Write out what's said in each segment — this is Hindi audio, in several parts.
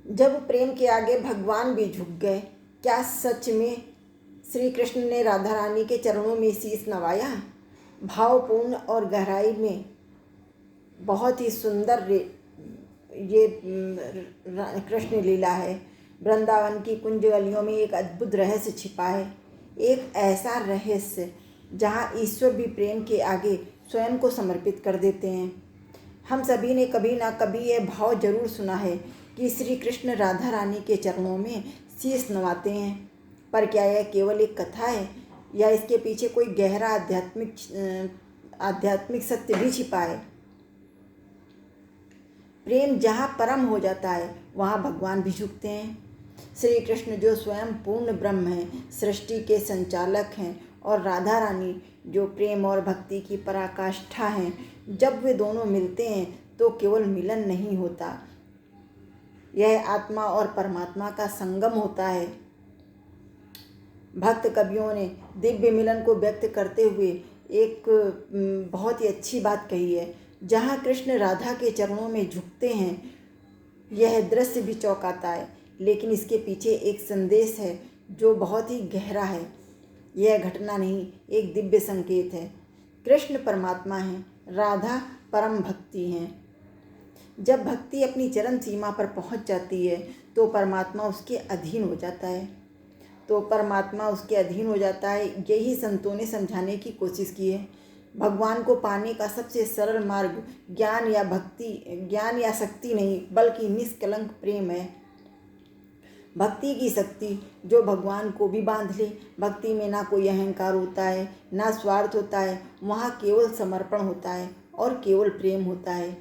जब प्रेम के आगे भगवान भी झुक गए, क्या सच में श्री कृष्ण ने राधा रानी के चरणों में शीश नवाया? भावपूर्ण और गहराई में बहुत ही सुंदर ये कृष्ण लीला है। वृंदावन की कुंज गलियों में एक अद्भुत रहस्य छिपा है, एक ऐसा रहस्य जहाँ ईश्वर भी प्रेम के आगे स्वयं को समर्पित कर देते हैं। हम सभी ने कभी ना कभी यह भाव जरूर सुना है कि श्री कृष्ण राधा रानी के चरणों में शीश नवाते हैं, पर क्या यह केवल एक कथा है या इसके पीछे कोई गहरा आध्यात्मिक सत्य भी छिपा है? प्रेम जहाँ परम हो जाता है वहाँ भगवान भी झुकते हैं। श्री कृष्ण जो स्वयं पूर्ण ब्रह्म हैं, सृष्टि के संचालक हैं, और राधा रानी जो प्रेम और भक्ति की पराकाष्ठा हैं, जब वे दोनों मिलते हैं तो केवल मिलन नहीं होता, यह आत्मा और परमात्मा का संगम होता है। भक्त कवियों ने दिव्य मिलन को व्यक्त करते हुए एक बहुत ही अच्छी बात कही है। जहाँ कृष्ण राधा के चरणों में झुकते हैं, यह दृश्य भी चौंकाता है, लेकिन इसके पीछे एक संदेश है जो बहुत ही गहरा है। यह घटना नहीं, एक दिव्य संकेत है। कृष्ण परमात्मा हैं, राधा परम भक्ति हैं। जब भक्ति अपनी चरम सीमा पर पहुंच जाती है तो परमात्मा उसके अधीन हो जाता है। यही संतों ने समझाने की कोशिश की है। भगवान को पाने का सबसे सरल मार्ग ज्ञान या शक्ति नहीं, बल्कि निष्कलंक प्रेम है। भक्ति की शक्ति जो भगवान को भी बांध ले। भक्ति में ना कोई अहंकार होता है, ना स्वार्थ होता है, वहाँ केवल समर्पण होता है और केवल प्रेम होता है।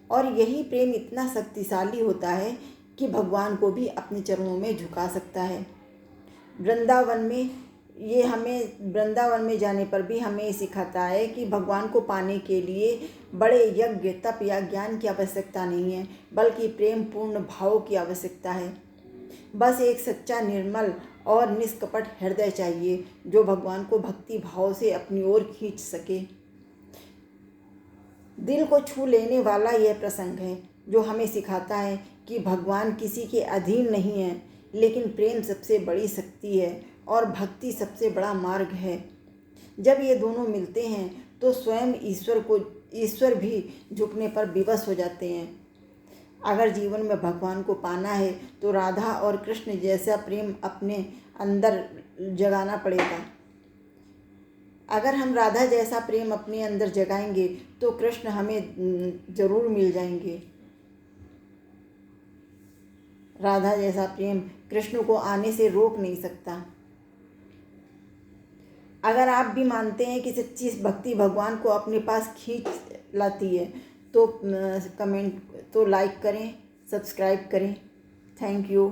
और यही प्रेम इतना शक्तिशाली होता है कि भगवान को भी अपने चरणों में झुका सकता है। वृंदावन में जाने पर भी हमें सिखाता है कि भगवान को पाने के लिए बड़े यज्ञ, तप या ज्ञान की आवश्यकता नहीं है, बल्कि प्रेम पूर्ण भाव की आवश्यकता है। बस एक सच्चा, निर्मल और निष्कपट हृदय चाहिए जो भगवान को भक्ति भाव से अपनी ओर खींच सके। दिल को छू लेने वाला यह प्रसंग है जो हमें सिखाता है कि भगवान किसी के अधीन नहीं है, लेकिन प्रेम सबसे बड़ी शक्ति है और भक्ति सबसे बड़ा मार्ग है। जब ये दोनों मिलते हैं तो स्वयं ईश्वर भी झुकने पर विवश हो जाते हैं। अगर जीवन में भगवान को पाना है तो राधा और कृष्ण जैसा प्रेम अपने अंदर जगाना पड़ेगा। अगर हम राधा जैसा प्रेम अपने अंदर जगाएंगे तो कृष्ण हमें जरूर मिल जाएंगे। राधा जैसा प्रेम कृष्ण को आने से रोक नहीं सकता। अगर आप भी मानते हैं कि सच्ची भक्ति भगवान को अपने पास खींच लाती है तो लाइक करें, सब्सक्राइब करें। Thank you.